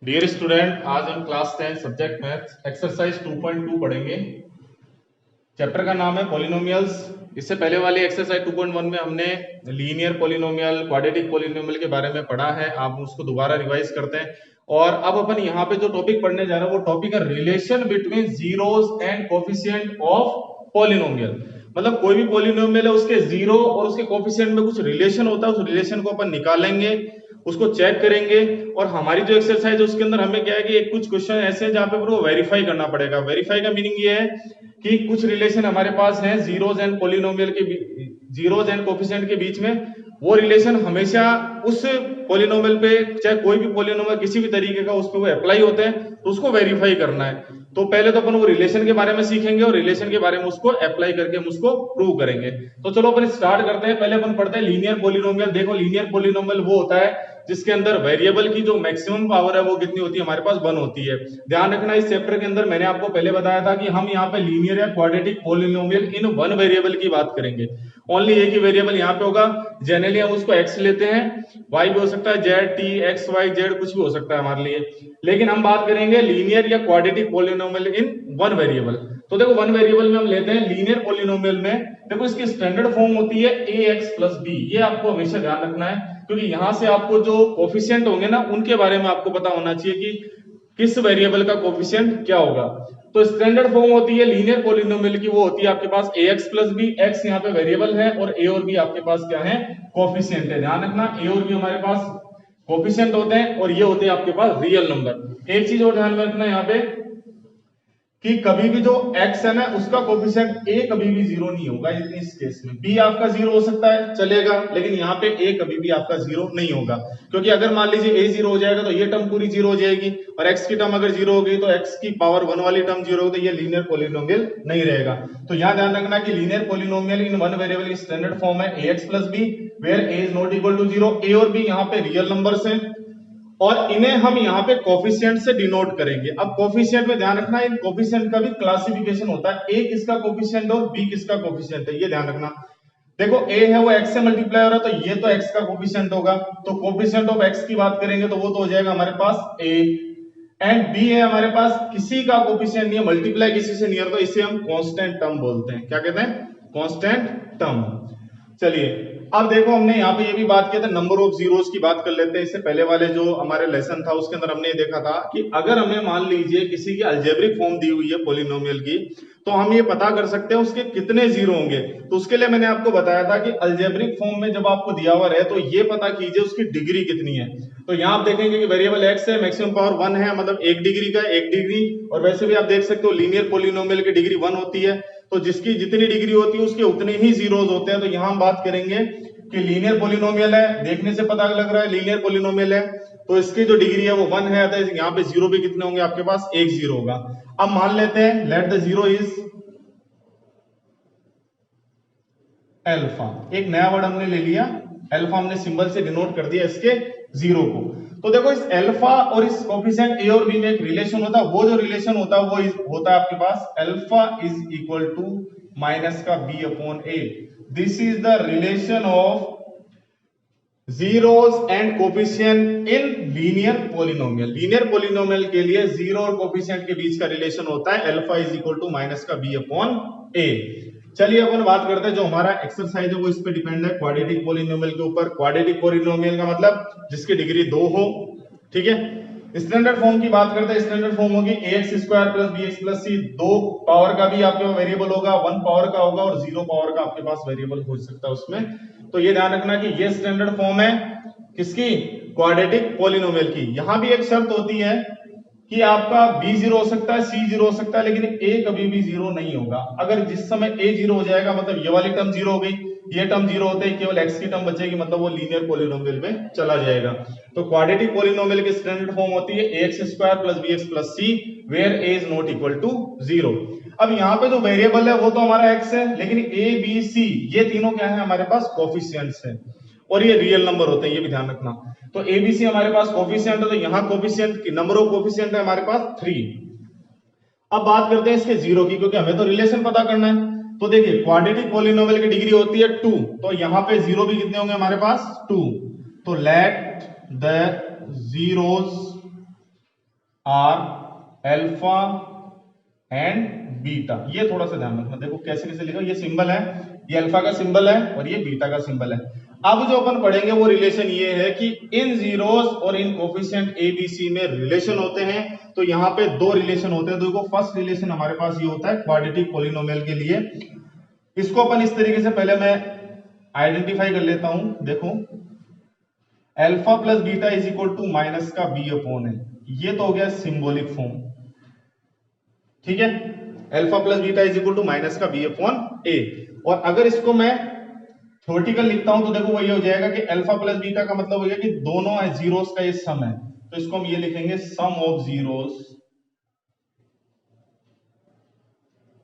Dear student, आज हम class 10 subject maths exercise 2.2 पढ़ेंगे। चैप्टर का नाम है पॉलिनोमियल्स। इससे पहले वाली एक्सरसाइज 2.1 में हमने लीनियर पॉलिनोमियल, क्वाड्रेटिक पॉलिनोमियल के बारे में पढ़ा है। आप उसको दोबारा रिवाइज करते हैं। और अब अपन यहाँ पे जो टॉपिक पढ़ने जा रहे हैं वो टॉपिक है relation between zeros and coefficient of polynomial. मतलब कोई भी पॉलिनोमियल है, उसके जीरो और उसके कोफिशिएंट में कुछ रिलेशन होता है। उस रिलेशन को अपन निकालेंगे, उसको चेक करेंगे। और हमारी जो एक्सरसाइज है उसके अंदर हमें क्या है कि एक कुछ क्वेश्चन ऐसे हैं जहां पे वो वेरीफाई करना पड़ेगा। वेरीफाई का मीनिंग ये है कि कुछ रिलेशन हमारे पास हैं जीरोज एंड पॉलिनोमियल के, जीरोज एंड कोफिशिएंट के बीच में। वो रिलेशन हमेशा उस पॉलिनोमियल पे, चाहे कोई भी पॉलिनोमियल किसी भी तरीके का, उस पे वो अप्लाई होते हैं, तो उसको वेरीफाई करना है। तो पहले तो अपन वो रिलेशन के बारे में सीखेंगे और रिलेशन के बारे में उसको अप्लाई करके हम उसको प्रूव करेंगे। तो चलो अपन स्टार्ट करते हैं। पहले अपन पढ़ते हैं लीनियर पॉलिनोमियल। देखो, लीनियर पॉलिनोमियल वो होता है जिसके अंदर वेरिएबल की जो मैक्सिमम पावर है वो कितनी होती है, हमारे पास 1 होती है। ध्यान रखना, इस चैप्टर के अंदर मैंने आपको पहले बताया था कि हम यहाँ पे लीनियर या quadratic polynomial in one variable की बात करेंगे। ओनली एक ही वेरिएबल यहाँ पे होगा। जनरली हम उसको एक्स लेते हैं, वाई भी हो सकता है, Z, T, X, Y, Z कुछ भी हो सकता है हमारे लिए। लेकिन हम बात करेंगे लीनियर या quadratic polynomial in one variable. तो देखो, वन वेरिएबल में हम लेते हैं लीनियर पॉलिनोमियल में। देखो, इसकी स्टैंडर्ड फॉर्म होती है ए एक्स प्लस बी। ये आपको हमेशा ध्यान रखना है, क्योंकि यहां से आपको जो कोफिशिएंट होंगे ना, उनके बारे में आपको पता होना चाहिए कि किस वेरिएबल का कोफिशिएंट क्या होगा। तो स्टैंडर्ड फॉर्म होती है लीनियर पॉलिनोमियल की, वो होती है आपके पास ए एक्स प्लस बी। एक्स यहाँ पे वेरिएबल है और ए और बी आपके पास क्या है, कोफिशिएंट है। ध्यान रखना, ए और बी हमारे पास कोफिशिएंट होते हैं और ये होते हैं आपके पास रियल नंबर। एक चीज और ध्यान में रखना यहाँ पे कि कभी भी जो x है ना, उसका कोफिशिएंट a कभी भी जीरो नहीं होगा। इस केस में b आपका जीरो हो सकता है, चलेगा, लेकिन यहाँ पे a कभी भी आपका जीरो नहीं होगा। क्योंकि अगर मान लीजिए a जीरो हो जाएगा तो ये टर्म पूरी जीरो हो जाएगी, और x की टर्म अगर जीरो हो गई तो x की पावर 1 वाली टर्म जीरो हो, तो ये लीनियर पॉलिनोमियल नहीं रहेगा। तो यहाँ ध्यान रखना कि linear polynomial in one variable की स्टैंडर्ड फॉर्म है ax plus B, where a is not equal to zero. a और b यहाँ पे रियल नंबर्स हैं और इन्हें हम यहाँ पे कोफिशिएंट से डिनोट करेंगे। अब कोफिशिएंट में ध्यान रखना, इन कोफिशिएंट का भी क्लासिफिकेशन होता है, ए किसका कोफिशिएंट और बी किसका कोफिशिएंट है, ये ध्यान रखना। देखो, ए है वो x से मल्टीप्लाई हो रहा है, तो ये तो x का कोफिशिएंट होगा। तो कोफिशिएंट ऑफ x की बात करेंगे तो वो तो हो जाएगा हमारे पास a। एंड b है हमारे पास, किसी का कोफिशिएंट नहीं है, मल्टीप्लाई किसी से नहीं है, तो इसे हम कांस्टेंट टर्म बोलते हैं। क्या कहते हैं, कांस्टेंट टर्म। चलिए, अब देखो, हमने यहाँ पे ये भी बात की थी, नंबर ऑफ जीरोस की बात कर लेते हैं। इससे पहले वाले जो हमारे लेसन था उसके अंदर हमने ये देखा था कि अगर हमें मान लीजिए किसी की अलजेब्रिक फॉर्म दी हुई है पॉलिनोमियल की, तो हम ये पता कर सकते हैं उसके कितने जीरो होंगे। तो उसके लिए मैंने आपको बताया था कि अलजेब्रिक फॉर्म में जब आपको दिया हुआ है तो ये पता कीजिए उसकी डिग्री कितनी है। तो यहाँ आप देखेंगे कि वेरिएबल एक्स है, मैक्सिमम पावर 1 है, मतलब 1 डिग्री का 1 डिग्री। और वैसे भी आप देख सकते हो लीनियर पॉलिनोमियल की डिग्री 1 होती है, तो जिसकी जितनी डिग्री होती है उसके उतने ही जीरोस होते हैं। तो यहां हम बात करेंगे कि लीनियर पॉलिनोमियल है, देखने से पता लग रहा है लीनियर पॉलिनोमियल है, तो इसकी जो डिग्री है वो 1 है। तो यहाँ पे जीरो भी कितने होंगे आपके पास, एक जीरो होगा। अब मान लेते हैं let the zero is alpha. एक नया वर्ड हमने ले लिया, अल्फा हमने सिंबल से डिनोट कर दिया इसके जीरो को। तो देखो, इस अल्फा और इस कोफिशिएंट ए और बी में एक रिलेशन होता है। वो जो रिलेशन होता है वो होता है आपके पास alpha is equal to minus का B upon a. This is the relation of zeros and coefficient in linear polynomial. Linear polynomial के लिए जीरो और कोफिशिएंट के बीच का रिलेशन होता है alpha is equal to minus का बी अपॉन ए। चलिए अपन बात करते हैं, जो हमारा एक्सरसाइज है वो इस पे डिपेंड है क्वाड्रेटिक पॉलिनोमियल के ऊपर। क्वाड्रेटिक पॉलिनोमियल का मतलब जिसकी डिग्री 2 हो, ठीक है। स्टैंडर्ड फॉर्म की बात करते हैं, स्टैंडर्ड फॉर्म होगी ax square plus bx plus c। 2 power का भी आपके पास वेरिएबल होगा, 1 पावर का होगा और 0 पावर का आपके पास वेरिएबल हो सकता है उसमें। तो ये ध्यान रखना कि ये स्टैंडर्ड फॉर्म है किसकी, क्वाड्रेटिक पॉलिनोमियल की। यहां भी एक शर्त होती है कि आपका b जीरो हो सकता है, c जीरो हो सकता है, लेकिन a कभी भी जीरो नहीं होगा। अगर जिस समय a जीरो हो जाएगा मतलब ये वाली टर्म जीरो हो गई, ये टर्म जीरो होते ही केवल x की टर्म बचेगी, मतलब वो लीनियर पॉलिनोमियल में चला जाएगा। तो क्वाड्रेटिक पॉलिनोमियल की स्टैंडर्ड फॉर्म होती है ax square plus bx plus c, where a is not equal to zero. अब यहाँ पे जो वेरिएबल है वो तो हमारा x है, लेकिन a b c ये तीनों क्या है हमारे पास, कोफिशिएंट्स है, और ये रियल नंबर होते हैं, ये भी ध्यान रखना। तो एबीसी हमारे पास कोफिशिएंट है, तो यहां कोफिशिएंट की नंबर ऑफ कोफिशिएंट है हमारे पास 3। अब बात करते हैं इसके जीरो की, क्योंकि हमें तो रिलेशन पता करना है। तो देखिए, क्वाड्रेटिक पॉलिनोमियल की डिग्री होती है 2, तो यहां पे जीरो भी कितने होंगे हमारे पास, 2। तो let the zeros are alpha and beta. ये थोड़ा सा ध्यान रखना, देखो कैसे कैसे लिखा, ये सिंबल है, ये अल्फा का सिंबल है और ये बीटा का सिंबल है। अब जो अपन पढ़ेंगे वो रिलेशन ये है कि इन जीरोस और इन कोफिशिएंट ए बी सी में रिलेशन होते हैं। तो यहाँ पे दो रिलेशन होते हैं। देखो फर्स्ट रिलेशन हमारे पास ये होता है क्वाड्रेटिक पॉलिनोमियल के लिए। इसको अपन इस तरीके से पहले मैं आइडेंटिफाई कर लेता हूं। देखो alpha plus beta is equal to minus का बी अपॉन है, ये तो हो गया सिंबॉलिक फॉर्म, ठीक है। Alpha plus beta is equal to minus का बी अपॉन ए। और अगर इसको मैं थ्योरेटिकल लिखता हूं तो देखो वही हो जाएगा कि अल्फा प्लस बीटा का मतलब हो गया कि दोनों जीरोस का ये सम है, तो इसको हम ये लिखेंगे sum of zeros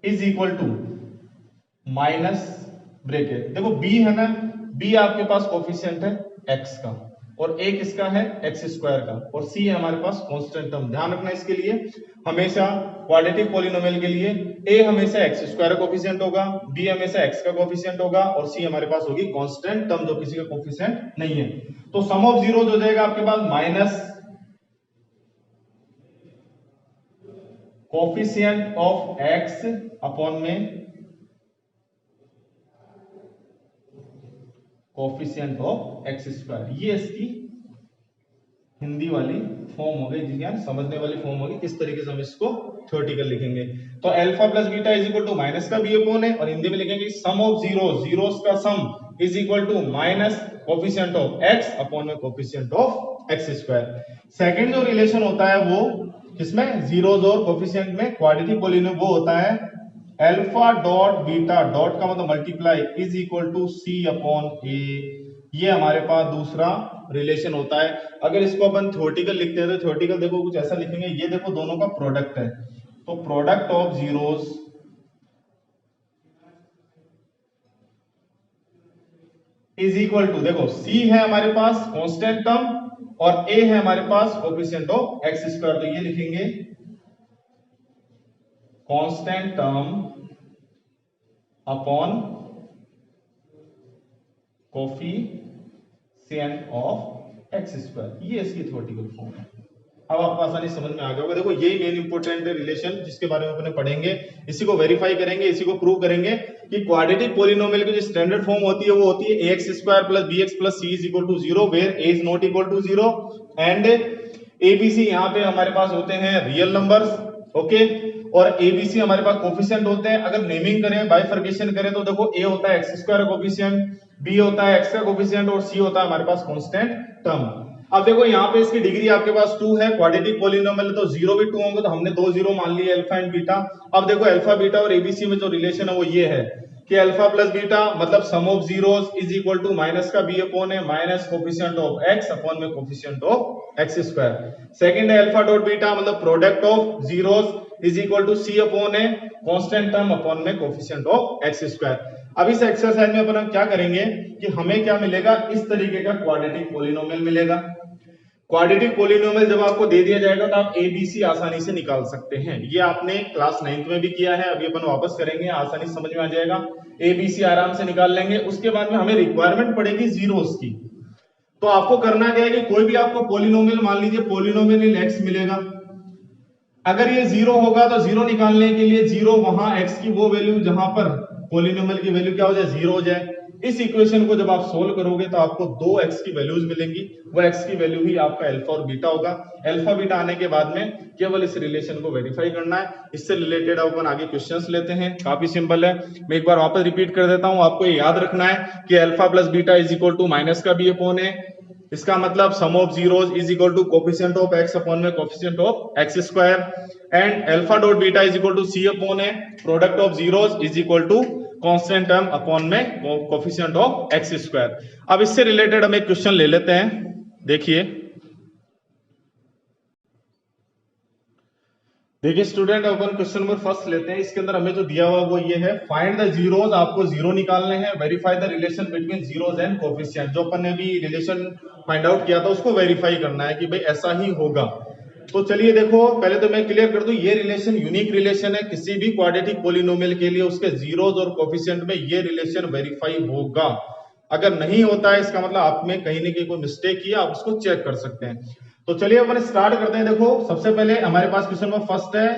is equal to minus bracket. देखो बी है ना, बी आपके पास कोफिशिएंट है एक्स का और ए किसका है एक्स स्क्वायर का, और सी है हमारे पास कांस्टेंट टर्म। ध्यान रखना इसके लिए हमेशा क्वाड्रेटिक पॉलिनोमियल के लिए ए हमेशा एक्स स्क्वायर का कोफिशिएंट होगा, बी हमेशा एक्स का कोफिशिएंट होगा और सी हमारे पास होगी कांस्टेंट टर्म जो किसी का कोफिशिएंट नहीं है। तो सम ऑफ जीरोस हो जाएगा आपके पास minus coefficient of x upon में कोफिशिएंट ऑफ एक्स स्क्वायर। ये इसकी हिंदी वाली फॉर्म हो गई, जिसकी समझने वाली फॉर्म होगी। किस तरीके से हम इसको थ्योरेटिकल लिखेंगे, तो alpha plus beta is equal to minus का बी अपॉन है, और हिंदी में लिखेंगे सम ऑफ जीरोस, जीरोस का sum is equal to minus coefficient of x upon में coefficient of x square. Second जो रिलेशन होता है वो किसमें, जीरोस और कोफिशिएंट में क्वाड्रेटिक पॉलिनोमियल, वो होता है अल्फा डॉट बीटा, डॉट का मतलब multiply, is equal to C upon a. ये हमारे पास दूसरा रिलेशन होता है। अगर इसको अपन थ्योरेटिकल लिखते हैं तो थ्योरेटिकल देखो कुछ ऐसा लिखेंगे, ये देखो दोनों का प्रोडक्ट है, तो product of zeros is equal to, देखो सी है हमारे पास कांस्टेंट टर्म और ए है हमारे पास कोफिशिएंट ऑफ एक्स स्क्वायर, तो ये लिखेंगे constant term upon coefficient of x square. ये इसकी थ्योरेटिकल फॉर्म है। अब आपको आसानी समझ में आ गया होगा। देखो यही मेन इंपॉर्टेंट रिलेशन जिसके बारे में अपने पढ़ेंगे, इसी को वेरीफाई करेंगे, इसी को प्रूव करेंगे कि क्वाड्रेटिक पॉलिनोमियल की जो स्टैंडर्ड फॉर्म होती है वो होती है ax square plus bx plus c is equal to 0 where a is not equal to 0 and abc यहाँ पे हमारे पास होते हैं रियल नंबर्स, ओके, और abc हमारे पास कोफिशिएंट होते हैं। अगर नेमिंग करें, बाइफर्केशन करें तो देखो a होता है एक्स स्क्वायर कोफिशिएंट, b होता है x का कोफिशिएंट और c होता है हमारे पास कांस्टेंट टर्म। अब देखो यहाँ पे इसकी डिग्री आपके पास 2 है, क्वाड्रेटिक पॉलिनोमियल तो 0 भी 2 होंगे, तो हमने 2 0 मान लिए अल्फा एंड बीटा। अब देखो अल्फा बीटा और एबीसी में जो रिलेशन है वो ये है कि अल्फा प्लस बीटा मतलब sum of zeros is equal to minus का बी अपॉन है minus coefficient of x upon में coefficient of x square. Second है अल्फा डॉट बीटा मतलब product of zeros is equal to C upon है constant term upon में coefficient of x square. अब इस exercise में अपन क्या करेंगे कि हमें क्या मिलेगा, इस तरीके का क्वाड्रेटिक पॉलिनोमियल मिलेगा। क्वाड्रेटिक पॉलिनोमियल जब आपको दे दिया जाएगा तो आप एबीसी आसानी से निकाल सकते हैं। ये आपने क्लास 9th में भी किया है, अभी अपन वापस करेंगे, आसानी समझ में आ जाएगा, एबीसी आराम से निकाल लेंगे। उसके बाद में हमें रिक्वायरमेंट पड़ेगी जीरोस की। तो आपको करना क्या है कि कोई भी आपको पॉलिनोमियल, मान लीजिए पॉलिनोमियल इन एक्स मिलेगा, अगर ये 0 होगा तो 0 निकालने के लिए 0 वहां एक्स की वो वैल्यू जहां पर पॉलिनोमियल की वैल्यू क्या हो जाए 0 हो जाए। इस इक्वेशन को जब आप सोल्व करोगे तो आपको 2x की वैल्यूज मिलेंगी, वो x की वैल्यू ही आपका अल्फा और बीटा होगा। अल्फा बीटा आने के बाद में केवल इस रिलेशन को वेरीफाई करना है। इससे रिलेटेड अपन आगे क्वेश्चंस लेते हैं, काफी सिंपल है। मैं एक बार वापस रिपीट कर देता हूं, आपको ये याद रखना है कि alpha plus beta is equal to minus का बी अपॉन है, इसका मतलब sum of zeros is equal to coefficient of x upon में coefficient of x square, and alpha dot beta is equal to C upon है product of zeros is equal to constant term upon में coefficient of x square. अब इससे related हम एक question ले लेते हैं, देखिए स्टूडेंट, अपन क्वेश्चन नंबर फर्स्ट लेते हैं। इसके अंदर हमें जो दिया हुआ वो ये है, फाइंड द जीरोस, आपको जीरो निकालने हैं, verify the relation between zeros and coefficient. जो अपन ने भी रिलेशन फाइंड आउट किया था उसको वेरीफाई करना है कि भाई ऐसा ही होगा। तो चलिए देखो, पहले तो मैं क्लियर कर दूं, ये रिलेशन यूनिक रिलेशन है। किसी भी क्वाड्रेटिक पॉलिनोमियल के लिए उसके जीरोस और कोफिशिएंट में ये रिलेशन वेरीफाई होगा। अगर नहीं होता है इसका मतलब आप में कहीं ना कहीं कोई मिस्टेक किया, आप उसको चेक कर सकते हैं। तो चलिए अपन स्टार्ट करते हैं। देखो सबसे पहले हमारे पास क्वेश्चन में फर्स्ट है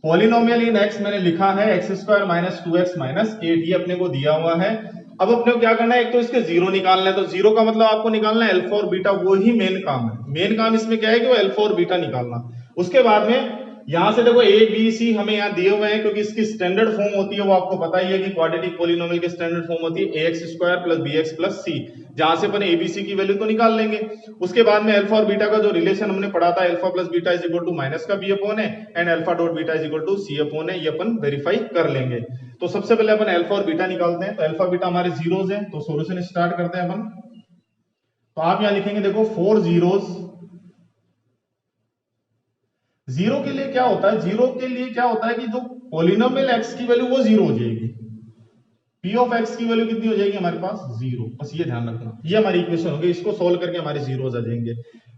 पॉलिनोमियल इन एक्स, मैंने लिखा है x square minus 2x minus 8, ये अपने को दिया हुआ है। अब अपने को क्या करना है, एक तो इसके जीरो निकालना है, तो जीरो का मतलब आपको निकालना है अल्फा और बीटा, वो ही मेन काम है। मेन काम इसमें क्या है कि वो अल्फा और बीटा निकालना। उसके बाद में यहां से देखो ए बी सी हमें यहाँ दिए हुए हैं, क्योंकि इसकी स्टैंडर्ड फॉर्म होती है वो आपको पता ही है कि क्वाड्रेटिक पॉलिनोमियल की स्टैंडर्ड फॉर्म होती है ax square plus bx plus c, जहां से अपन एबीसी की वैल्यू तो निकाल लेंगे। उसके बाद में अल्फा और बीटा का जो रिलेशन हमने पढ़ा था, alpha plus beta is equal to minus का बी अपॉन है and alpha dot beta is equal to C upon है, ये अपन वेरीफाई कर लेंगे। तो सबसे पहले अपन अल्फा और बीटा निकालते हैं। तो अल्फा बीटा हमारे जीरोस हैं, तो सॉल्यूशन स्टार्ट करते हैं अपन। तो आप यहां लिखेंगे देखो 4 जीरोस। जीरो के लिए क्या होता है, जीरो के लिए क्या होता है कि जो पॉलिनोमियल एक्स की वैल्यू वो जीरो हो जाएगी, पी ऑफ एक्स की वैल्यू कितनी हो जाएगी हमारे पास, जीरो। बस ये ध्यान रखना, ये हमारी इक्वेशन होगी, इसको सोल्व करके हमारे जीरोस आ जाएंगे।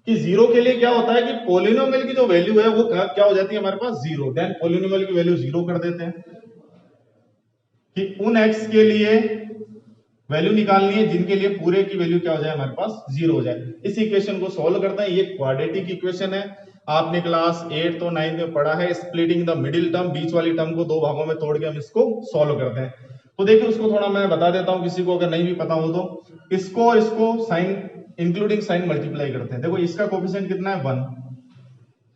कि जीरो के लिए क्या होता है कि पॉलिनोमियल की जो वैल्यू है वो क्या हो जाती है हमारे पास, जीरो। देन पॉलिनोमियल की वैल्यू जीरो कर देते हैं कि उन एक्स के लिए वैल्यू निकालनी है जिनके लिए पूरे की वैल्यू क्या हो जाए हमारे पास, जीरो हो जाए। इस इक्वेशन को सोल्व करते हैं। ये क्वाड्रेटिक इक्वेशन है, आपने क्लास 8 तो 9 में पढ़ा है, स्प्लिटिंग द मिडिल टर्म, बीच वाली टर्म को दो भागों में तोड़ के हम इसको सोल्व करते हैं। तो देखिए उसको थोड़ा मैं बता देता हूं किसी को अगर नहीं भी पता हो तो। इसको और इसको साइन इंक्लूडिंग साइन मल्टीप्लाई करते हैं। देखो इसका कोफिशिएंट कितना है 1,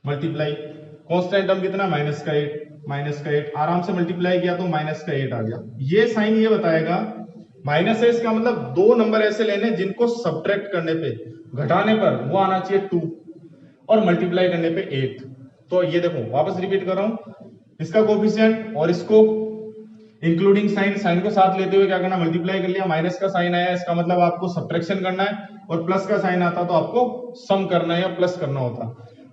मल्टीप्लाई कांस्टेंट टर्म कितना माइनस का 8, माइनस का 8 आराम से मल्टीप्लाई किया तो माइनस का 8 आ गया। ये साइन ये बताएगा माइनस है, इसका मतलब दो नंबर ऐसे लेने जिनको सब्ट्रैक्ट करने पे, घटाने पर वो आना चाहिए 2 और मल्टीप्लाई करने पे 8। तो ये देखो वापस रिपीट कर रहा हूं, इसका कोफिशिएंट और इसको इंक्लूडिंग साइन, साइन को साथ लेते हुए क्या करना, मल्टीप्लाई कर लिया। माइनस का साइन आया, इसका मतलब आपको सब्ट्रैक्शन करना है, और प्लस का साइन आता तो आपको सम करना है या प्लस करना होता।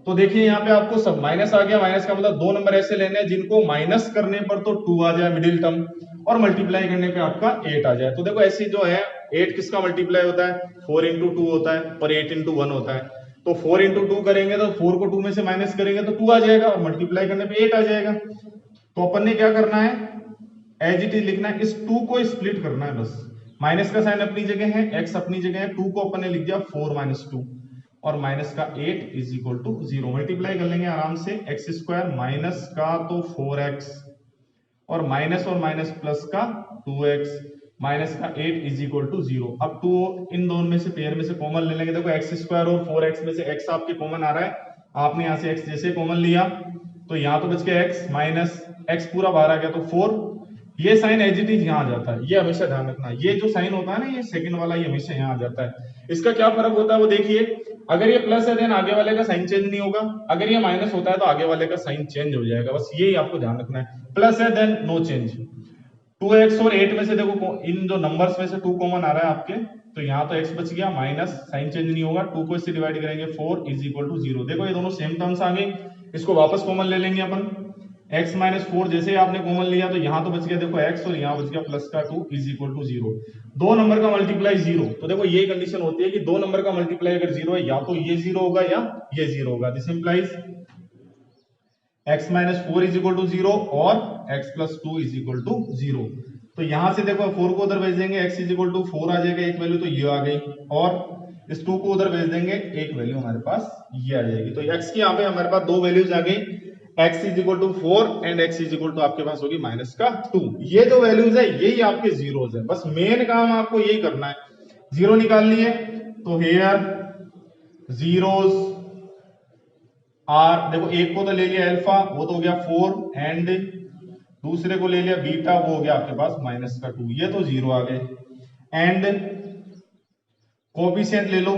तो देखिए यहाँ पे आपको सब माइनस आ गया, माइनस का मतलब दो नंबर ऐसे लेने हैं जिनको माइनस करने पर तो 2 आ जाए मिडिल टर्म, और मल्टीप्लाई करने पे आपका 8 आ जाए। तो देखो ऐसी जो है 8 किसका मल्टीप्लाई होता है, 4 इंटू 2 होता है और 8 इंटू 1 होता है। तो 4 इंटू 2 करेंगे तो 4 को 2 में से माइनस करेंगे तो 2 आ जाएगा, और मल्टीप्लाई करने पे 8 आ जाएगा। तो अपन ने क्या करना है, एज इट इज लिखना है, इस 2 को स्प्लिट करना है बस। माइनस का साइन अपनी जगह है, एक्स अपनी जगह है, 2 को अपन ने लिख दिया 4 माइनस 2 और माइनस का 8 इज इक्वल टू 0। मल्टीप्लाई कर लेंगे आराम से, एक्स स्क्वायर माइनस का तो 4x और माइनस प्लस का 2x माइनस का 8 इज इक्वल टू 0। अब 2 इन दोनों में से पेयर में से कॉमन ले लेंगे। देखो एक्स स्क्वायर और 4x में से x आपके कॉमन आ रहा है, आपने यहां से x जैसे कॉमन लिया तो यहां तो बच गया x, माइनस x पूरा बाहर आ गया तो 4। ये साइन एज इट इज यहाँ आ जाता है, ये हमेशा ध्यान रखना। ये जो साइन होता है ना, ये सेकंड वाला, ये हमेशा यहाँ आ जाता है। इसका क्या फर्क होता है वो देखिए, अगर ये प्लस है देन आगे वाले का साइन चेंज नहीं होगा, अगर ये माइनस होता है तो आगे वाले का साइन चेंज हो जाएगा। बस यही आपको ध्यान रखना है, प्लस है देन नो चेंज। 2x और 8 में से देखो इन जो नंबर्स में से 2 कॉमन आ रहा है आपके, तो यहाँ तो x बच गया, माइनस साइन चेंज नहीं होगा, 2 को इससे डिवाइड करेंगे 4 इज इक्वल टू 0। देखो ये दोनों सेम टर्म्स आ गए, इसको वापस कॉमन ले लेंगे अपन। x माइनस 4 जैसे ही आपने कॉमन लिया तो यहाँ तो बच गया देखो x, और यहाँ बच गया प्लस का 2 इज इक्वल टू 0। दो नंबर का मल्टीप्लाई 0, तो देखो ये कंडीशन होती है कि दो नंबर का मल्टीप्लाई अगर 0 है, या तो ये 0 होगा या ये 0 होगा। This implies x minus 4 is equal to 0 और x plus 2 is equal to 0। तो यहां से देखो 4 को उधर भेज देंगे, x इज इक्वल टू 4 आ जाएगा एक वैल्यू, तो ये आ गई, और इस 2 को उधर भेज देंगे, एक वैल्यू हमारे पास ये आ जाएगी। तो x की यहाँ पे हमारे पास दो वैल्यूज आ गई, x is equal to 4 and x is equal to आपके पास होगी माइनस का 2। ये जो वैल्यूज है यही आपके जीरोस है, बस मेन काम आपको यही करना है। जीरो निकाल लिए तो हेयर जीरोस आर, देखो एक को तो ले लिया अल्फा, वो तो हो गया 4, एंड दूसरे को ले लिया बीटा, वो हो गया आपके पास माइनस का 2, ये तो 0 आ गए। एंड कोफिशिएंट ले लो,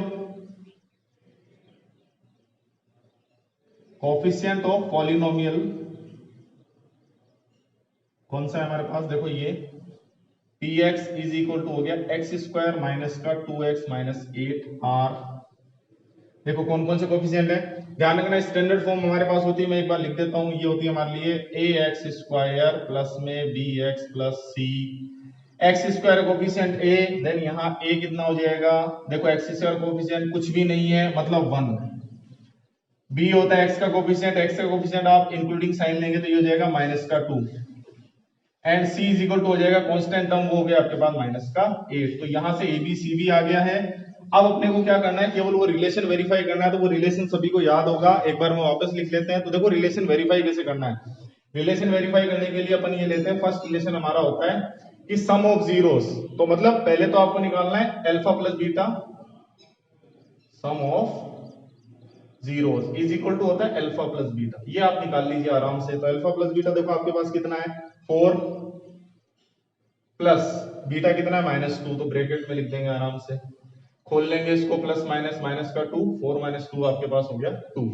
कोफिशिएंट ऑफ पॉलिनोमियल कौन सा है हमारे पास, देखो ये px इज इक्वल टू हो गया एक्स स्क्वायर माइनस का 2x माइनस 8r। देखो कौन कौन से कोफिशिएंट है, ध्यान रखना स्टैंडर्ड फॉर्म हमारे पास होती है, मैं एक बार लिख देता हूं, ये होती है हमारे लिए ax स्क्वायर प्लस में bx plus c। X square coefficient a, then यहाँ a कितना हो जाएगा, देखो एक्स स्क्वायर कोफिशिएंट कुछ भी नहीं है मतलब 1, b होता है x का कोफिशिएंट, x का कोफिशिएंट आप इंक्लूडिंग साइन लेंगे तो ये हो जाएगा माइनस का 2, and c is equal to हो जाएगा कांस्टेंट टर्म, वो हो गया आपके पास माइनस का 8। तो यहां से a b c भी आ गया है। अब अपने को क्या करना है, केवल वो रिलेशन वेरीफाई करना है। तो वो रिलेशन सभी को याद होगा, एक बार मैं वापस लिख लेते हैं। तो देखो रिलेशन वेरीफाई कैसे करना है। रिलेशन वेरीफाई करने के लिए अपन ये लेते हैं, फर्स्ट रिलेशन हमारा होता है कि सम ऑफ जीरोस। तो मतलब पहले तो आपको निकालना है alpha plus beta, sum of zeros is equal to होता है अल्फा प्लस बीटा। ये आप निकाल लीजिए आराम से। तो अल्फा प्लस बीटा देखो आपके पास कितना है 4 प्लस बीटा कितना है -2, तो ब्रैकेट में लिख देंगे आराम से, खोल लेंगे इसको, प्लस माइनस, माइनस का 2, 4 माइनस 2 आपके पास हो गया 2।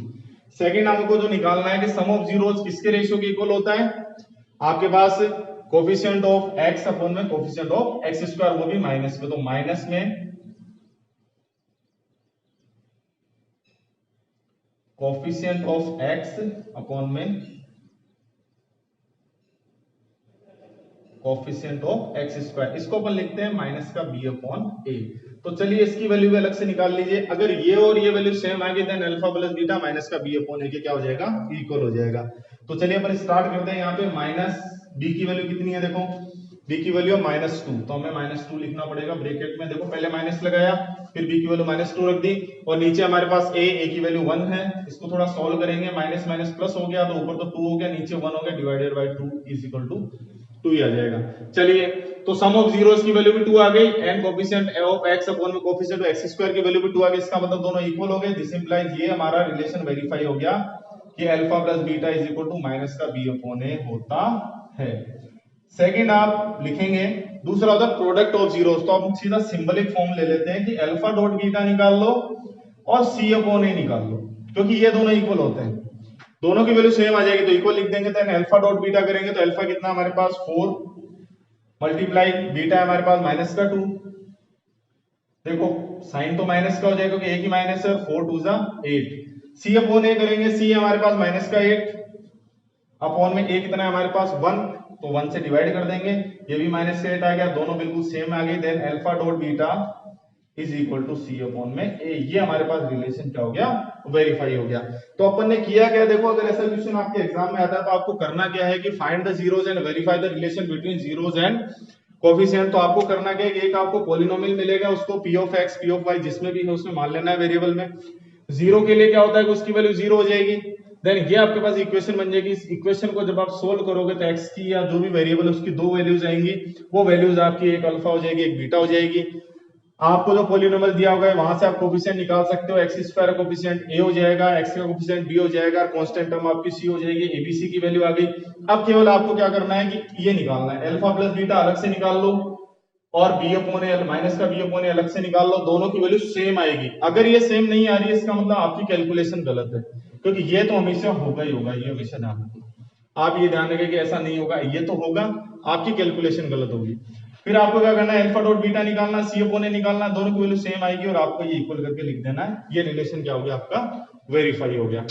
सेकंड हमको जो निकालना है कि सम ऑफ जीरोस किसके रेशियो के इक्वल होता है, आपके पास कोफिशिएंट ऑफ x अपॉन में कोफिशिएंट ऑफ x स्क्वायर, वो भी माइनस में। तो माइनस में कोफिशिएंट ऑफ x अपॉन में कोफिशिएंट ऑफ x स्क्वायर, इसको अपन लिखते हैं माइनस का b अपॉन a। तो चलिए इसकी वैल्यू भी अलग से निकाल लीजिए। अगर ये और ये वैल्यू सेम आ गई then alpha plus beta minus का b अपॉन a के क्या हो जाएगा, इक्वल हो जाएगा। तो चलिए अपन स्टार्ट करते हैं। यहाँ पे माइनस b की वैल्यू कितनी है, देखो b की वैल्यू है -2, तो हमें -2 लिखना पड़ेगा ब्रैकेट में। देखो पहले माइनस लगाया, फिर b की वैल्यू -2 रख दी, और नीचे हमारे पास a की वैल्यू 1 है। इसको थोड़ा सॉल्व करेंगे, माइनस माइनस प्लस हो गया, तो ऊपर तो 2 हो गया, नीचे 1 हो गया, divided by 2 is equal to 2 ही आ जाएगा। चलिए तो सम ऑफ जीरोस की वैल्यू भी 2 आ गई, and coefficient of x upon में कोफिशिएंट ऑफ x स्क्वायर की वैल्यू भी 2 आ गई। इसका मतलब दोनों इक्वल हो गए। दिस इंप्लाइज ये हमारा रिलेशन वेरीफाई हो गया कि alpha plus beta is equal to minus का b अपॉन a होता है। सेकंड आप लिखेंगे, दूसरा होता है प्रोडक्ट ऑफ जीरोस। तो आप सीधा सिंबलिक फॉर्म ले लेते हैं कि अल्फा डॉट बीटा निकाल लो और c अपॉन a निकाल लो, क्योंकि ये दोनों इक्वल होते हैं, दोनों की वैल्यू सेम आ जाएगी तो इक्वल लिख देंगे। देन अल्फा डॉट बीटा करेंगे तो अल्फा कितना हमारे पास 4 मल्टीप्लाई बीटा है हमारे पास माइनस का 2। देखो साइन तो माइनस का हो जाएगा क्योंकि एक ही माइनस है, 4 2 जा 8। सी अपॉन ए करेंगे, सी हमारे पास माइनस का 8 अपॉन में ए कितना है हमारे पास 1, तो 1 से डिवाइड कर देंगे, ये भी माइनस का 8 आ गया, दोनों बिल्कुल सेम आ गए। Then alpha dot beta is equal to C upon में ए। ये हमारे पास रिलेशन क्या हो गया, वेरीफाई हो गया। तो अपन ने किया क्या, देखो अगर ऐसा क्वेश्चन आपके एग्जाम में आता है तो आपको करना क्या है कि find the zeros and verify the relation between zeros and coefficient. तो आपको करना क्या है कि एक आपको पॉलिनोमियल मिलेगा, उसको p of x p of y जिसमें भी है उसमें मान लेना है वेरिएबल में। जीरो के लिए क्या होता है कि उसकी वैल्यू 0 हो जाएगी। देन ये आपके पास इक्वेशन बन जाएगी। इस इक्वेशन को जब आप सोल्व करोगे तो x की या जो भी वेरिएबल है उसकी दो वैल्यूज आएंगी, वो वैल्यूज आपकी एक अल्फा हो जाएगी, एक बीटा हो जाएगी। आपको जो पॉलिनोमियल दिया होगा वहां से आप कोफिशिएंट निकाल सकते हो, x स्क्वायर कोफिशिएंट a हो जाएगा, x का कोफिशिएंट b हो जाएगा, कांस्टेंट टर्म आपकी c हो जाएगी, abc की वैल्यू आ गई। अब केवल आपको क्या करना है कि ये निकालना है, अल्फा प्लस बीटा अलग से निकाल लो और b अपॉन a माइनस का b अपॉन a अलग से निकाल लो, दोनों की वैल्यू सेम आएगी। अगर ये सेम नहीं आ रही है इसका मतलब आपकी कैलकुलेशन गलत है, क्योंकि ये तो हमेशा होगा ही होगा, ये हमेशा ध्यान रखना। आप ये ध्यान रखें कि ऐसा नहीं होगा, ये तो होगा, आपकी कैलकुलेशन गलत होगी। फिर आपको क्या करना है, अल्फा डॉट बीटा निकालना, सी अपॉन ए निकालना, दोनों की वैल्यू सेम आएगी और आपको ये इक्वल करके लिख देना है। ये रिलेशन क्या हो गया, आपका वेरीफाई हो गया।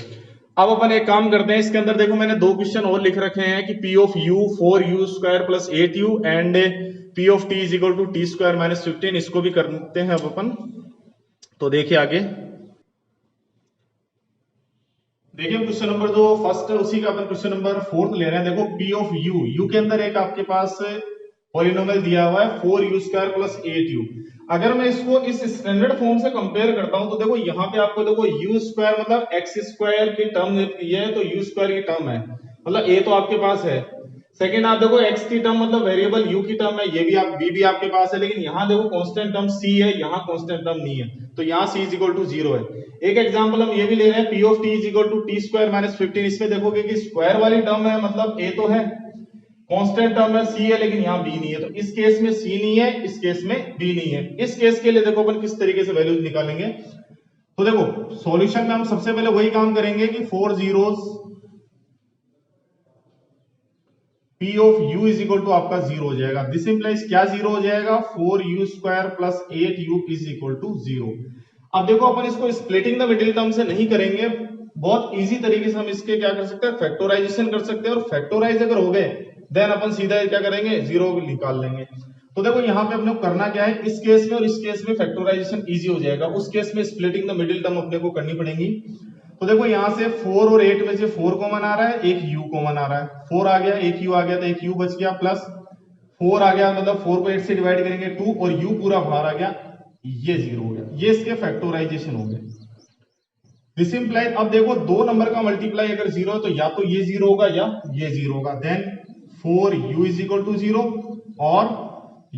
अब अपन एक काम करते हैं, इसके अंदर देखो मैंने दो क्वेश्चन और लिख रखे हैं कि p of u 4u square plus 8u and p of t is equal to t square minus 15। इसको भी करते हैं अब अपन। तो देखिए आगे, देखिए क्वेश्चन नंबर जो फर्स्ट है उसी का अपन क्वेश्चन नंबर 4 ले रहे हैं। देखो p ऑफ u के अंदर एक आपके पास पॉलिनोमियल दिया हुआ है 4u स्क्वायर प्लस 8u। अगर मैं इसको इस स्टैंडर्ड फॉर्म से कंपेयर करता हूं तो देखो यहाँ पे आपको देखो u स्क्वायर मतलब x स्क्वायर की टर्म ये है, तो u स्क्वायर की टर्म है, मतलब a तो आपके पास है। सेकंड आप देखो x की टर्म मतलब वेरिएबल u की टर्म है, ये भी आप b भी आपके पास है, लेकिन यहाँ देखो कांस्टेंट टर्म c है, यहाँ कांस्टेंट टर्म नहीं है, तो यहाँ c इज इक्वल टू 0 है। एक एग्जांपल हम ये भी ले रहे हैं p of t is equal to t square minus 15। इसमें देखोगे कि स्क्वायर वाली टर्म है, मतलब a तो है, कांस्टेंट टर्म में c है, लेकिन यहाँ b नहीं है, तो इस केस में c नहीं है, इस केस में b नहीं है। इस केस के लिए देखो अपन किस तरीके से वैल्यूज निकालेंगे। तो देखो सॉल्यूशन में हम सबसे पहले वही काम करेंगे कि 4 zeros p of u is equal to आपका 0 हो जाएगा। दिस इंप्लाइज क्या 0 हो जाएगा, 4u square plus 8u is equal to 0। अब देखो अपन इसको स्प्लिटिंग द मिडिल टर्म से नहीं करेंगे, बहुत इजी तरीके से हम इसके क्या कर सकते हैं, फैक्टराइजेशन कर सकते हैं, और फैक्टराइज अगर हो गए देन अपन सीधा क्या करेंगे, 0 निकाल लेंगे। तो देखो यहाँ पे अपने को करना क्या है, इस केस में और इस केस में फैक्टराइजेशन इजी हो जाएगा, उस केस में स्प्लिटिंग द मिडिल टर्म अपने को करनी पड़ेगी। तो देखो यहाँ से 4 और 8 में से 4 कॉमन आ रहा है, एक u कॉमन आ रहा है, 4 आ गया, एक u आ गया, तो एक u बच गया, प्लस 4 आ गया, मतलब 4 को 8 से डिवाइड करेंगे 2 और u पूरा बाहर आ गया, ये 0 हो गया, ये इसके फैक्टोराइजेशन हो गए। दिस इंप्लाई, अब देखो दो नंबर का मल्टीप्लाई अगर 0 है तो या तो ये 0 होगा या ये 0 होगा। Then 4u is equal to 0 और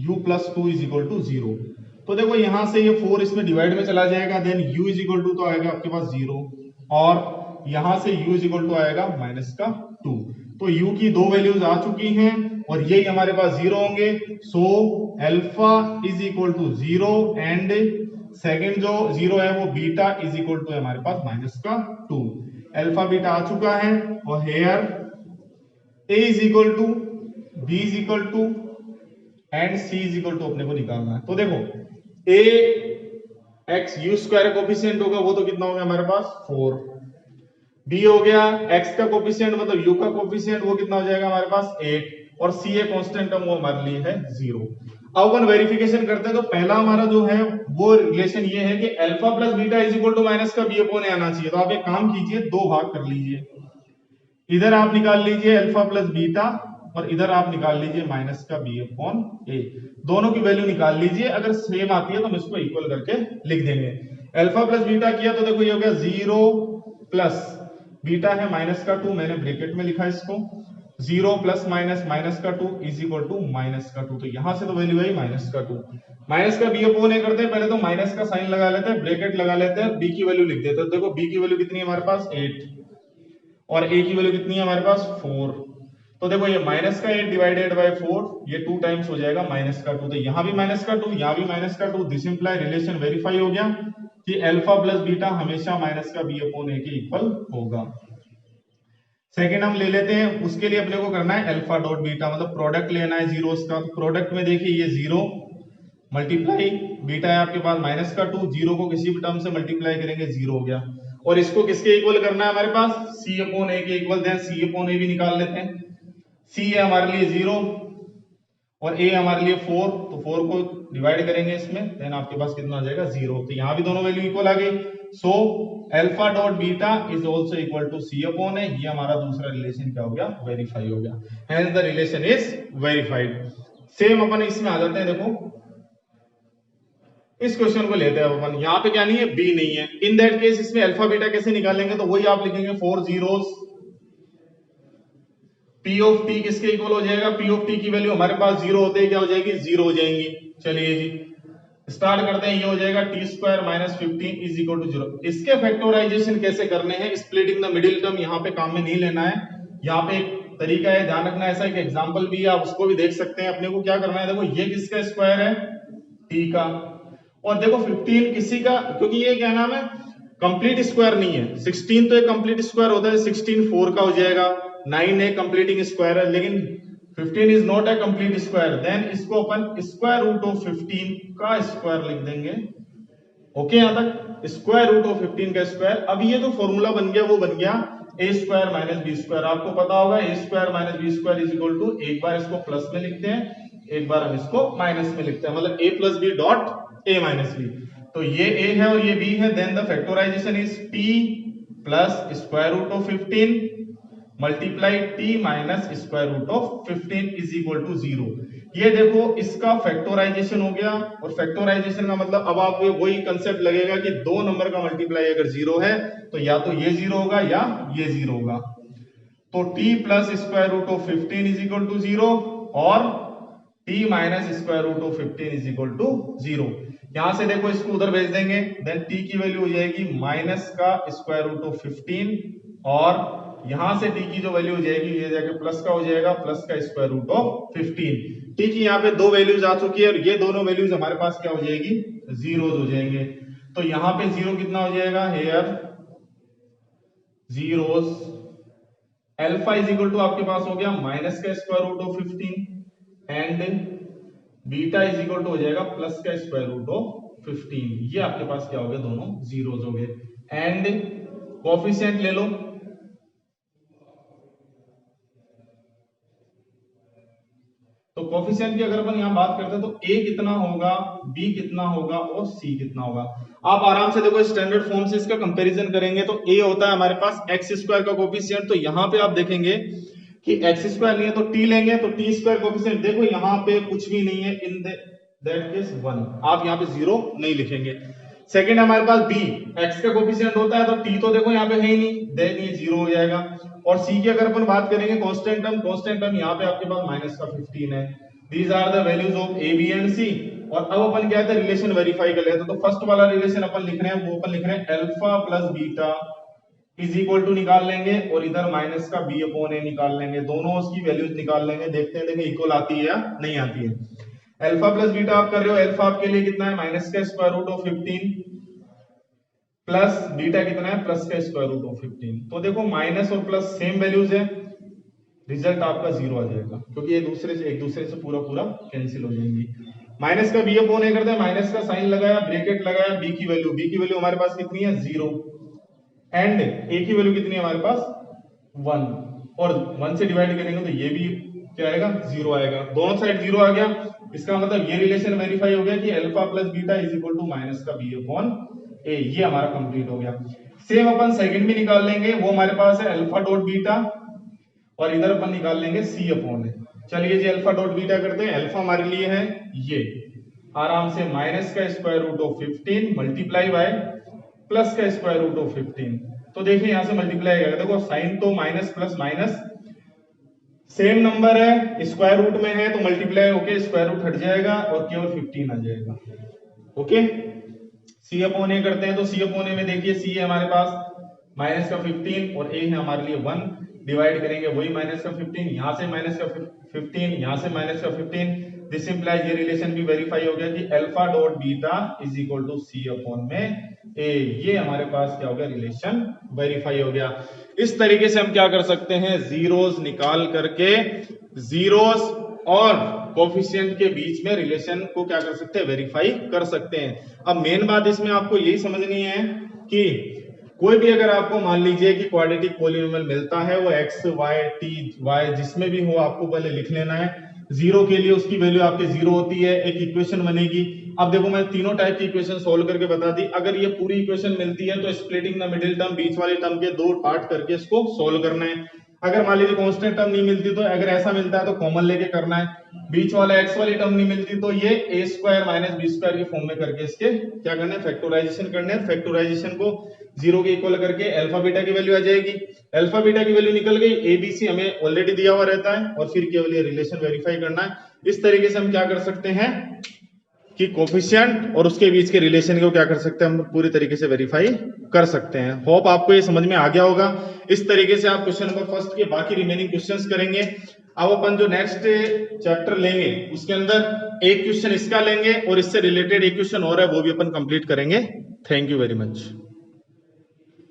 u plus 2 is equal to 0। तो देखो यहां से ये 4 इसमें डिवाइड में चला जाएगा, then u is equal to तो आएगा आपके पास 0 और यहां से u इज इक्वल टू आएगा माइनस का 2। तो u की दो वैल्यूज आ चुकी हैं और यही हमारे पास 0 होंगे। So alpha is equal to 0 and second जो 0 है वो बीटा इज इक्वल टू हमारे पास माइनस का 2। अल्फा बीटा आ चुका है और here a is equal to b is equal to and c is equal to अपने को निकालना है। तो देखो a x u square coefficient होगा वो तो कितना हो गया हमारे पास 4, b हो गया x का कोफिशिएंट मतलब u का कोफिशिएंट वो कितना हो जाएगा हमारे पास 8 और c ए कांस्टेंट टर्म वो हमारे लिए है 0। अब अपन वेरिफिकेशन करते हैं तो पहला हमारा जो है वो रिलेशन ये है कि alpha plus beta is equal to minus का बी अपॉन ए आना चाहिए। तो आप एक काम कीजिए, दो भाग कर लीजिए, इधर आप निकाल लीजिए अल्फा प्लस बीटा और इधर आप निकाल लीजिए माइनस का बी अपॉन ए। दोनों की वैल्यू निकाल लीजिए, अगर सेम आती है तो हम इसको इक्वल करके लिख देंगे। अल्फा प्लस बीटा किया तो देखो ये हो गया 0 प्लस बीटा है माइनस का 2, मैंने ब्रैकेट में लिखा इसको 0 प्लस माइनस माइनस का 2 इज इक्वल टू माइनस का 2। तो यहां से तो वैल्यू आई माइनस का 2। माइनस का बी अपॉन ए करते हैं, पहले तो माइनस का साइन लगा लेते हैं, ब्रैकेट लगा लेते हैं, बी की वैल्यू लिख देते हैं। देखो बी की वैल्यू कितनी है हमारे पास 8 और a की वैल्यू कितनी है हमारे पास 4। तो देखो ये माइनस का 8 डिवाइडेड बाय 4 ये 2 टाइम्स हो जाएगा माइनस का 2। तो यहां भी माइनस का 2 यहां भी माइनस का 2। दिस इंप्लाई रिलेशन वेरीफाई हो गया कि अल्फा प्लस बीटा हमेशा माइनस का बी अपॉन ए के इक्वल होगा। सेकेंड हम ले लेते हैं, उसके लिए अपने को करना है अल्फा डॉट बीटा मतलब प्रोडक्ट लेना है जीरोस का। तो प्रोडक्ट में देखिए ये 0 मल्टीप्लाई बीटा है आपके पास माइनस का 2, 0 को किसी भी टर्म से मल्टीप्लाई करेंगे 0 हो गया। और इसको किसके इक्वल करना है हमारे पास c अपॉन a के equal. Then c upon a भी निकाल लेते हैं, c है हमारे लिए 0 और a हमारे लिए 4, तो 4 को डिवाइड करेंगे इसमें, देन आपके पास कितना आ जाएगा 0। तो यहाँ भी दोनों वैल्यू इक्वल आ गई। So alpha dot beta is also equal to c upon a। ये हमारा दूसरा रिलेशन क्या हो गया वेरीफाई हो गया, hence the relation is verified. Same अपन इसमें आ जाते हैं, देखो इस क्वेश्चन को लेते हैं अपन, यहाँ पे क्या नहीं है b नहीं है। इन दैट केस इसमें अल्फा बीटा कैसे निकालेंगे, तो वही आप लिखेंगे 4 zeros p ऑफ t किसके इक्वल हो जाएगा, p ऑफ t की वैल्यू हमारे पास 0 होते ही क्या हो जाएगी 0 हो जाएंगी। चलिए जी स्टार्ट करते हैं, ये हो जाएगा t square minus 15 is equal to 0। इसके फैक्टराइजेशन कैसे करने हैं, स्प्लिटिंग द मिडिल टर्म यहाँ पे काम में नहीं लेना है। यहाँ पे एक तरीका है ध्यान रखना, ऐसा एक एग्जांपल भी है आप उसको भी देख सकते हैं। अपने को क्या करना है, देखो ये किसका स्क्वायर है t का, और देखो 15 किसी का, क्योंकि ये क्या नाम है कंप्लीट स्क्वायर नहीं है। 16 तो एक कंप्लीट स्क्वायर होता है, 16 4 का हो जाएगा, 9 एक कंप्लीटिंग स्क्वायर है, लेकिन 15 is not a complete square. Then इसको अपन स्क्वायर रूट ऑफ 15 का स्क्वायर लिख देंगे। ओके यहाँ तक स्क्वायर रूट ऑफ 15 का स्क्वायर। अब ये जो फॉर्मूला बन गया वो बन गया a square minus b square. आपको पता होगा a square minus b square is equal to, एक बार इसको प्लस में लिखते हैं एक बार हम इसको माइनस में लिखते हैं, मतलब a plus B dot A minus B. तो ये a है और ये b है। Then the factorisation is t plus square root of 15 multiply t minus square root of 15 is equal to 0। ये देखो इसका फैक्टराइजेशन हो गया, और फैक्टराइजेशन का मतलब अब आपको वही कंसेप्ट लगेगा कि दो नंबर का मल्टीप्लाई अगर 0 है तो या तो ये 0 होगा या ये 0 होगा। तो t plus square root of 15 is equal to 0 और t minus square root of 15 is equal to 0। यहां से देखो इसको उधर भेज देंगे, देन t की वैल्यू हो जाएगी माइनस का स्क्वायर रूट ऑफ 15 और यहां से t की जो वैल्यू हो जाएगी ये जाके प्लस का हो जाएगा, प्लस का स्क्वायर रूट ऑफ 15। t की यहाँ पे दो वैल्यूज आ चुकी है और ये दोनों वैल्यूज हमारे पास क्या हो जाएगी जीरोज हो जाएंगे। तो यहाँ पे 0 कितना हो जाएगा here zeros. Alpha is equal to आपके पास हो गया माइनस का square root of 15 and beta is equal to हो जाएगा प्लस का स्क्वायर रूट ऑफ 15। ये आपके पास क्या हो गया दोनों जीरोज हो गए। एंड कोफिशिएंट ले लो, तो कोफिशिएंट की अगर अपन यहां बात करते हैं तो a कितना होगा, b कितना होगा और c कितना होगा। आप आराम से देखो स्टैंडर्ड फॉर्म से इसका कंपैरिजन करेंगे तो a होता है हमारे पास x स्क्वायर का कोफिशिएंट। तो यहां पे आप देखेंगे कि x स्क्वायर नहीं है तो t लेंगे, तो t स्क्वायर कोफिशिएंट देखो यहां पे कुछ भी नहीं है, इन दैट केस 1, आप यहाँ पे 0 नहीं लिखेंगे। सेकंड हमारे पास b, x का कोफिशिएंट होता है तो t तो देखो यहाँ पे है ही नहीं, देन ये 0 हो जाएगा। और c की अगर अपन बात करेंगे कांस्टेंट टर्म यहाँ पे आपके पास माइनस का 15 है। These are the values of a b and c। और अब अपन क्या है रिलेशन वेरीफाई कर लेते हैं। तो फर्स्ट वाला रिलेशन अपन लिख रहे हैं, वो अपन लिख रहे हैं alpha plus beta is equal to निकाल लेंगे और इधर माइनस का b अपॉन a निकाल लेंगे, दोनों उसकी वैल्यूज निकाल लेंगे, देखते हैं देखें इक्वल आती है या नहीं आती है। अल्फा प्लस बीटा आप कर रहे हो, अल्फा आपके लिए कितना है माइनस का square root of 15 plus beta कितना है प्लस का स्क्वायर रूट ऑफ 15। तो देखो माइनस और प्लस सेम वैल्यूज है, रिजल्ट आपका 0 आ जाएगा क्योंकि ये एक दूसरे से पूरा पूरा कैंसिल हो जाएंगी। माइनस का b अपॉन a करते हैं, माइनस का साइन लगाया, ब्रैकेट लगाया, b की वैल्यू हमारे पास कितनी है 0 एंड a की वैल्यू कितनी है हमारे पास 1, और 1 से डिवाइड करेंगे तो ये भी क्या आएगा 0 आएगा, दोनों साइड 0 आ गया। इसका मतलब ये रिलेशन वेरीफाई हो गया कि alpha plus beta is equal to minus का b अपॉन a, ये हमारा कंप्लीट हो गया। सेम अपन सेकंड भी निकाल लेंगे, वो हमारे पास है अल्फा डॉट बीटा और इधर अपन निकाल लेंगे c अपॉन a। चलिए जी अल्फा डॉट बीटा करते हैं। अल्फा हमारे लिए है ये आराम से माइनस का square root of 15 multiply by plus का स्क्वायर रूट ऑफ 15। तो देखिए यहां से मल्टीप्लाई करेगा, देखो साइन तो minus plus minus same number है, स्क्वायर रूट में है तो मल्टीप्लाई होके स्क्वायर रूट हट जाएगा और केवल 15 आ जाएगा। ओके, c अपॉन a करते हैं तो c अपॉन a में देखिए c है हमारे पास माइनस का 15 और a है हमारे लिए 1, डिवाइड करेंगे वही माइनस का 15, यहां से माइनस का 15, यहां से माइनस का 15। दिस इंप्लाइज ये रिलेशन भी वेरीफाई हो गया कि alpha dot beta is equal to c upon में a, ये हमारे पास क्या हो गया रिलेशन वेरीफाई हो गया। इस तरीके से हम क्या कर सकते हैं जीरोस निकाल करके जीरोस और कोफिशिएंट के बीच में रिलेशन को क्या कर सकते हैं वेरीफाई कर सकते हैं। अब मेन बात इसमें आपको यही समझनी है कि कोई भी अगर आपको मान लीजिए कि क्वाड्रेटिक पॉलिनोमियल मिलता है, वो x y t y जिसमें भी हो आपको पहले लिख लेना है। जीरो के लिए उसकी वैल्यू आपके 0 होती है, एक इक्वेशन बनेगी। अब देखो मैं तीनों टाइप की इक्वेशन सोल्व करके बता दी। अगर ये पूरी इक्वेशन मिलती है तो स्प्लिटिंग द मिडिल टर्म, बीच वाले टर्म के 2 पार्ट करके इसको सोल्व करना है। अगर मान लीजिए कांस्टेंट टर्म नहीं मिलती तो अगर ऐसा मिलता है तो कॉमन लेके करना है। बीच वाला x वाली टर्म नहीं मिलती तो ये a square minus b square की फॉर्म में करके इसके क्या करना है फैक्टराइजेशन करना है। फैक्टराइजेशन को 0 के इक्वल करके अल्फा बीटा की वैल्यू आ जाएगी। अल्फा बीटा की वैल्यू निकल गई, a b c हमें ऑलरेडी दिया हुआ रहता है और फिर केवल ये रिलेशन वेरीफाई करना है। इस तरीके से हम क्या कर सकते हैं कि कोफिशिएंट और उसके बीच के रिलेशन को क्या कर सकते हैं हम पूरी तरीके से वेरीफाई कर सकते हैं। होप आपको ये समझ में आ गया होगा। इस तरीके से आप क्वेश्चन नंबर फर्स्ट के बाकी रिमेनिंग क्वेश्चंस करेंगे। अब अपन जो नेक्स्ट चैप्टर लेंगे उसके अंदर एक क्वेश्चन इसका लेंगे और इससे रिलेटेड एक क्वेश्चन और है वो भी अपन कंप्लीट करेंगे। Thank you very much.